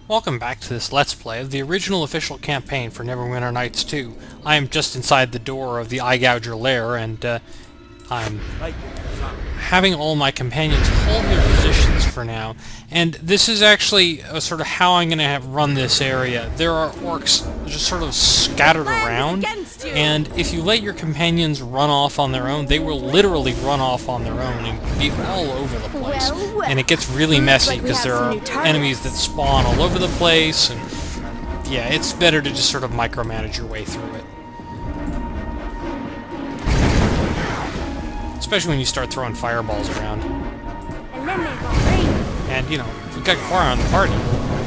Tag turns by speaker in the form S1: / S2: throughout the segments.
S1: Welcome back to this Let's Play of the original official campaign for Neverwinter Nights 2. I am just inside the door of the Eye Gouger lair, and I'm having all my companions hold their positions for now. And this is actually sort of how I'm going to run this area. There are orcs just sort of scattered around, and if you let your companions run off on their own, they will literally run off on their own and be all over the place. And it gets really messy because there are enemies that spawn all over the place, and yeah, it's better to just sort of micromanage your way through it. Especially when you start throwing fireballs around. And, you know, if we've got Cora on the party,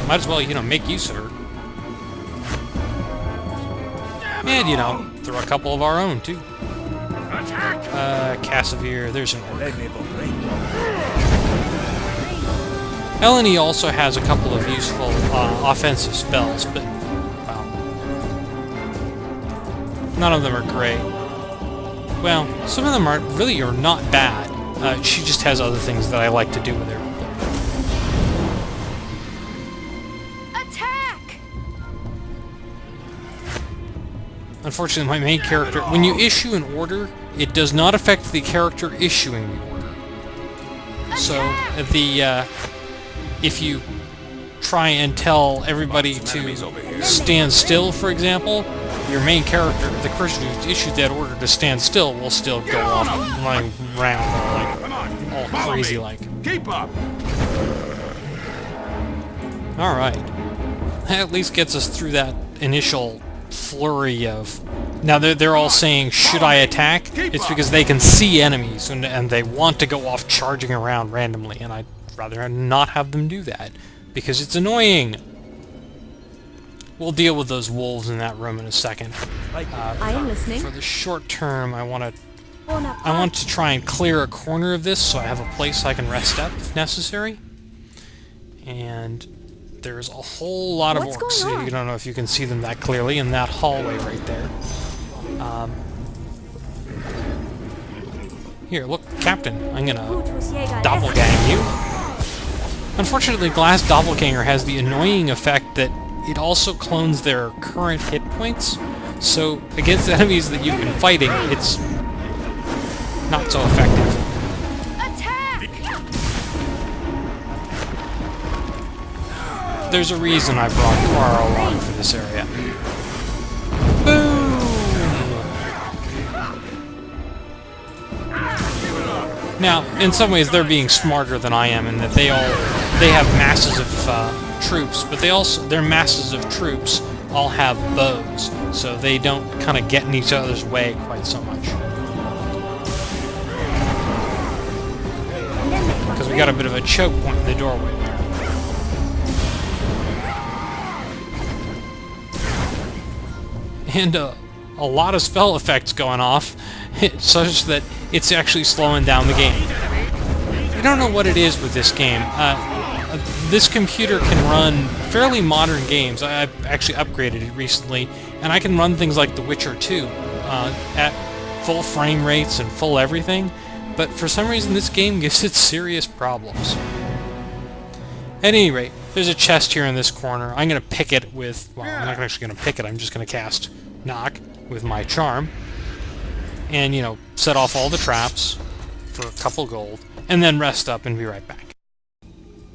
S1: might as well, you know, make use of her. And, you know, throw a couple of our own, too. Cassavir, there's an orc. Eleni also has a couple of useful offensive spells, but, well, none of them are great. Well, some of them are not bad. She just has other things that I like to do with her.
S2: Attack!
S1: Unfortunately, my main character, when you issue an order, it does not affect the character issuing the order. So, if you try and tell everybody to stand still, for example, your main character, the person who issued that order to stand still, will still go off running around like all crazy like.
S3: Keep up.
S1: Alright. That at least gets us through that initial flurry of... Now they're all saying, should I attack? It's because they can see enemies and they want to go off charging around randomly, and I'd rather not have them do that, because it's annoying. We'll deal with those wolves in that room in a second.
S2: I am listening.
S1: For the short term, I want to try and clear a corner of this so I have a place I can rest up if necessary. And there's a whole lot of orcs. You don't know if you can see them that clearly in that hallway right there. Here, look, Captain. I'm gonna doppelgang you. Unfortunately, Glass Doppelganger has the annoying effect that it also clones their current hit points, so against enemies that you've been fighting, it's not so effective.
S2: Attack!
S1: There's a reason I brought Cora along for this area. Boom! Now, in some ways, they're being smarter than I am in that they have masses of troops, but their masses of troops all have bows, so they don't kind of get in each other's way quite so much. Because we got a bit of a choke point in the doorway there. And a lot of spell effects going off, such that it's actually slowing down the game. I don't know what it is with this game. This computer can run fairly modern games. I've actually upgraded it recently, and I can run things like The Witcher 2 at full frame rates and full everything, but for some reason this game gives it serious problems. At any rate, there's a chest here in this corner. I'm going to pick it with... Well, I'm not actually going to pick it, I'm just going to cast Knock with my charm, and, you know, set off all the traps for a couple gold, and then rest up and be right back.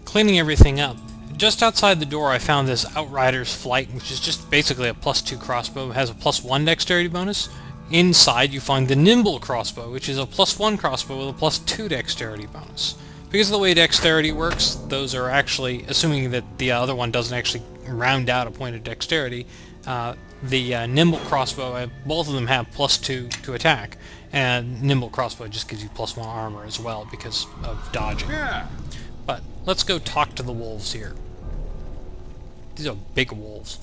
S1: Cleaning everything up. Just outside the door I found this Outrider's Flight, which is just basically a +2 crossbow. It has a +1 dexterity bonus. Inside you find the Nimble crossbow, which is a +1 crossbow with a +2 dexterity bonus. Because of the way dexterity works, those are actually, assuming that the other one doesn't actually round out a point of dexterity, the Nimble crossbow, both of them have +2 to attack, and Nimble crossbow just gives you +1 armor as well because of dodging. But let's go talk to the wolves here. These are big wolves.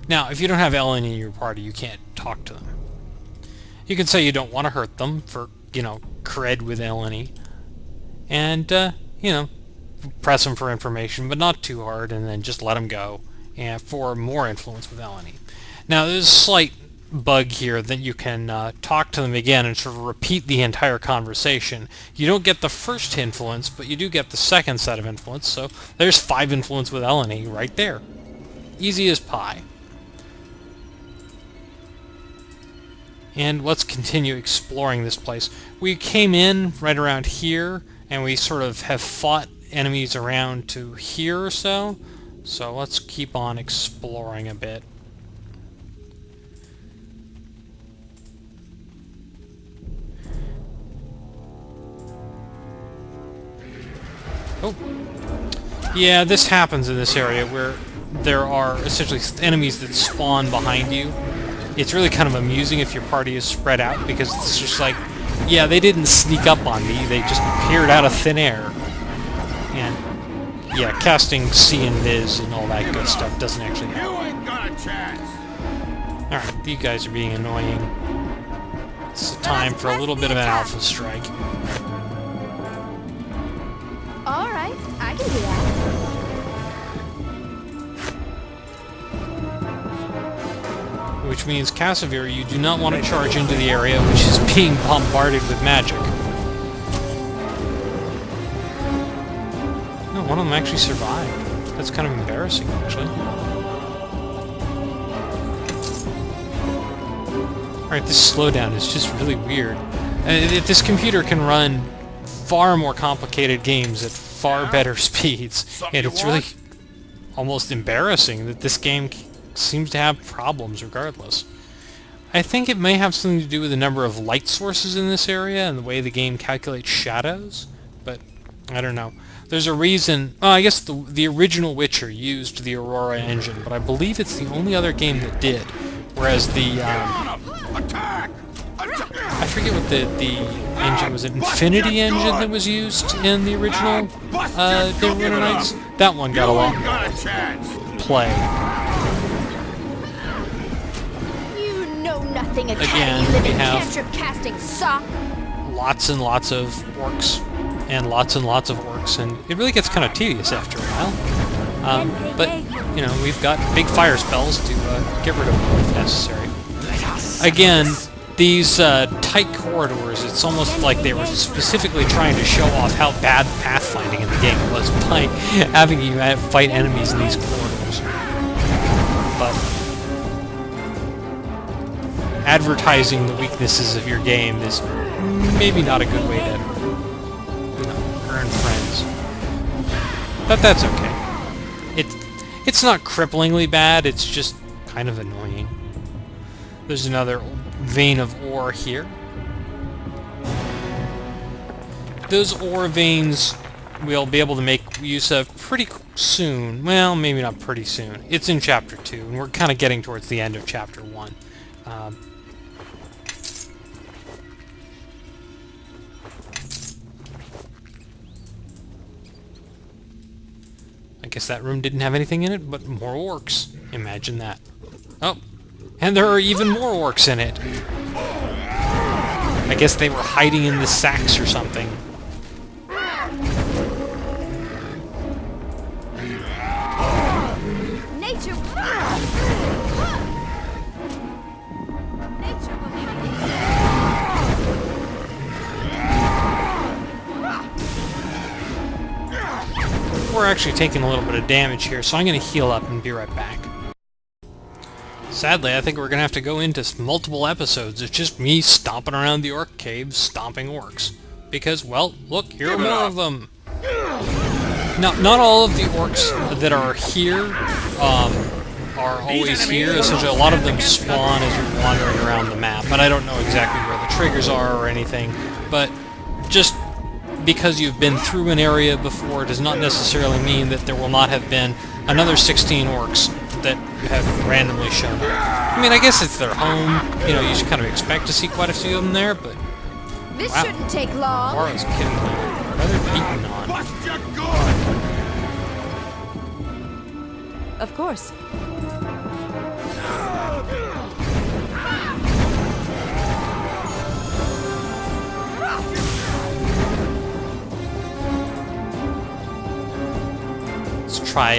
S1: Now, if you don't have Ellen in your party, you can't talk to them. You can say you don't want to hurt them for, you know, cred with Eleni. And, you know, press them for information, but not too hard, and then just let them go and for more influence with Eleni. Now, there's a slight bug here that you can talk to them again and sort of repeat the entire conversation. You don't get the first influence, but you do get the second set of influence, so there's 5 influence with Eleni right there. Easy as pie. And let's continue exploring this place. We came in right around here, and we sort of have fought enemies around to here or so. So let's keep on exploring a bit. Oh. Yeah, this happens in this area where there are essentially enemies that spawn behind you. It's really kind of amusing if your party is spread out, because it's just like, yeah, they didn't sneak up on me, they just appeared out of thin air. And, yeah, casting C and Viz and all that good stuff doesn't actually help.
S3: You ain't got a chance.
S1: Alright, you guys are being annoying. It's time for a little bit of an alpha strike.
S2: Alright, I can do that.
S1: Which means, Cassavir, you do not want to charge into the area which is being bombarded with magic. No, one of them actually survived. That's kind of embarrassing, actually. Alright, this slowdown is just really weird. This computer can run far more complicated games at far better speeds, and it's really almost embarrassing that this game seems to have problems regardless. I think it may have something to do with the number of light sources in this area and the way the game calculates shadows, but I don't know. There's a reason. Well, I guess the original Witcher used the Aurora engine, but I believe it's the only other game that did. Whereas the I forget what the engine was. It Infinity engine that was used in the original Neverwinter Nights. That one got a lot more play.
S2: You know nothing,
S1: Again,
S2: Academy
S1: we
S2: living
S1: have
S2: cantrip casting sock.
S1: lots and lots of orcs, and lots of orcs, and it really gets kind of tedious after a while. But, you know, we've got big fire spells to get rid of them if necessary. Again, these tight corridors, it's almost like they were specifically trying to show off how bad pathfinding in the game was by having you fight enemies in these corridors. But advertising the weaknesses of your game is maybe not a good way to, you know, earn friends. But that's okay. It's not cripplingly bad, it's just kind of annoying. There's another vein of ore here. Those ore veins we'll be able to make use of pretty soon. Well, maybe not pretty soon. It's in Chapter 2, and we're kind of getting towards the end of Chapter 1. I guess that room didn't have anything in it, but more orcs. Imagine that. Oh, and there are even more orcs in it. I guess they were hiding in the sacks or something.
S2: Nature.
S1: We're actually taking a little bit of damage here, so I'm going to heal up and be right back. Sadly, I think we're going to have to go into multiple episodes. It's just me stomping around the orc caves, stomping orcs. Because, well, look, here are more of them. Now, not all of the orcs that are here are always here. Essentially, a lot of them spawn as you're wandering around the map, but I don't know exactly where the triggers are or anything. But just because you've been through an area before does not necessarily mean that there will not have been another 16 orcs that have randomly shown up. I mean, I guess it's their home. You know, you should kind of expect to see quite a few of them there, but
S2: This
S1: wow.
S2: shouldn't take long.
S1: Laura's getting rather beaten on.
S3: Bust your gun!
S2: Of course.
S1: Let's try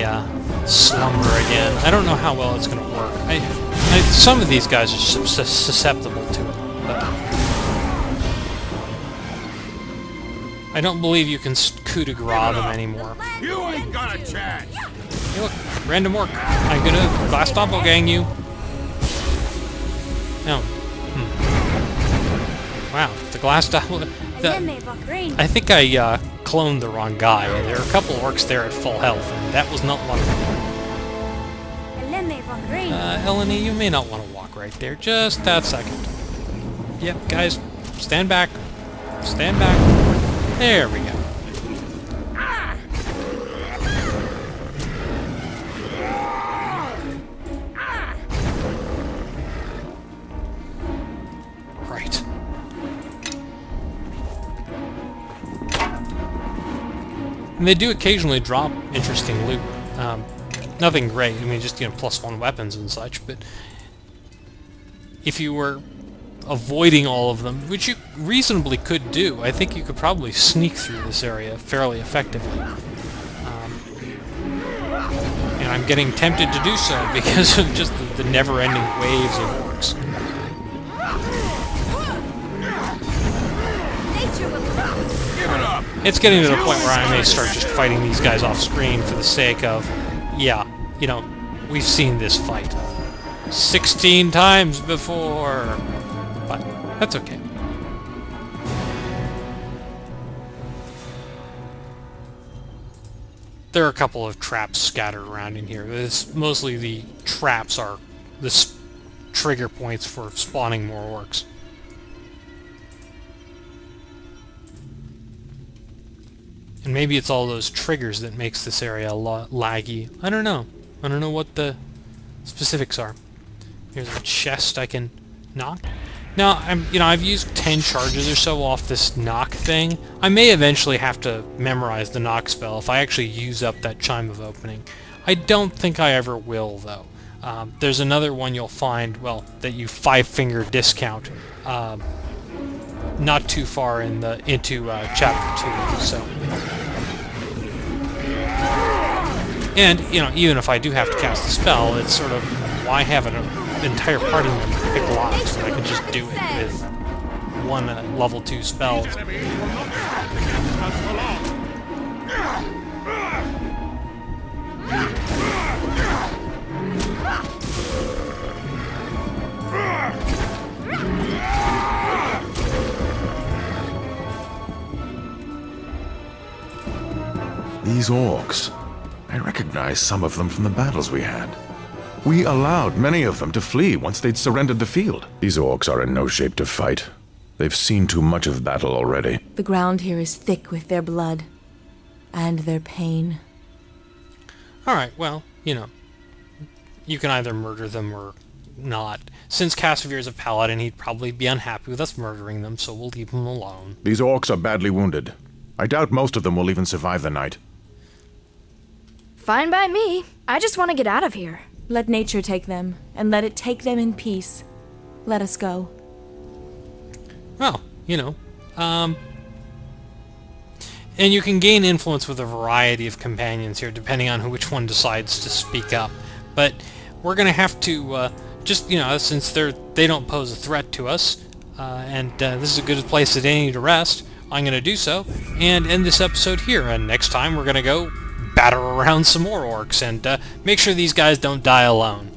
S1: slumber again. I don't know how well it's going to work. Some of these guys are susceptible to it, but I don't believe you can coup de grace them anymore.
S3: You ain't got a chance.
S1: Hey, look, random orc. I'm gonna glass doppelgang you. No. Wow, the glass doppel. I think I cloned the wrong guy. There are a couple orcs there at full health, and that was not one of them. Eleni, you may not want to walk right there. Just that second. Yep, guys, stand back. Stand back. There we go. Right. And they do occasionally drop interesting loot. Nothing great. I mean, just, you know, +1 weapons and such, but if you were avoiding all of them, which you reasonably could do, I think you could probably sneak through this area fairly effectively. And I'm getting tempted to do so because of just the never-ending waves of orcs.
S3: Give it up.
S1: It's getting to the point where I may start just fighting these guys off screen for the sake of, yeah, you know, we've seen this fight 16 times before. But that's okay. There are a couple of traps scattered around in here. Mostly the traps are the trigger points for spawning more orcs. And maybe it's all those triggers that makes this area a lot laggy. I don't know. I don't know what the specifics are. Here's a chest I can knock. Now, I've used 10 charges or so off this knock thing. I may eventually have to memorize the knock spell if I actually use up that Chime of Opening. I don't think I ever will, though. There's another one you'll find, well, that you 5-finger discount not too far into Chapter 2, so... And, even if I do have to cast a spell, it's sort of, why have an entire party member pick locks when I could just do it with one level 2 spell?
S4: These orcs. I recognize some of them from the battles we had. We allowed many of them to flee once they'd surrendered the field. These orcs are in no shape to fight. They've seen too much of battle already.
S2: The ground here is thick with their blood. And their pain.
S1: Alright, well, you can either murder them or not. Since Cassavir's a paladin, he'd probably be unhappy with us murdering them, so we'll leave them alone.
S4: These orcs are badly wounded. I doubt most of them will even survive the night.
S5: Fine by me. I just want to get out of here.
S2: Let nature take them, and let it take them in peace. Let us go.
S1: Well, and you can gain influence with a variety of companions here, depending on which one decides to speak up. But we're going to have to, since they don't pose a threat to us, and this is a good place as any to rest, I'm going to do so, and end this episode here. And next time we're going to go batter around some more orcs, and make sure these guys don't die alone.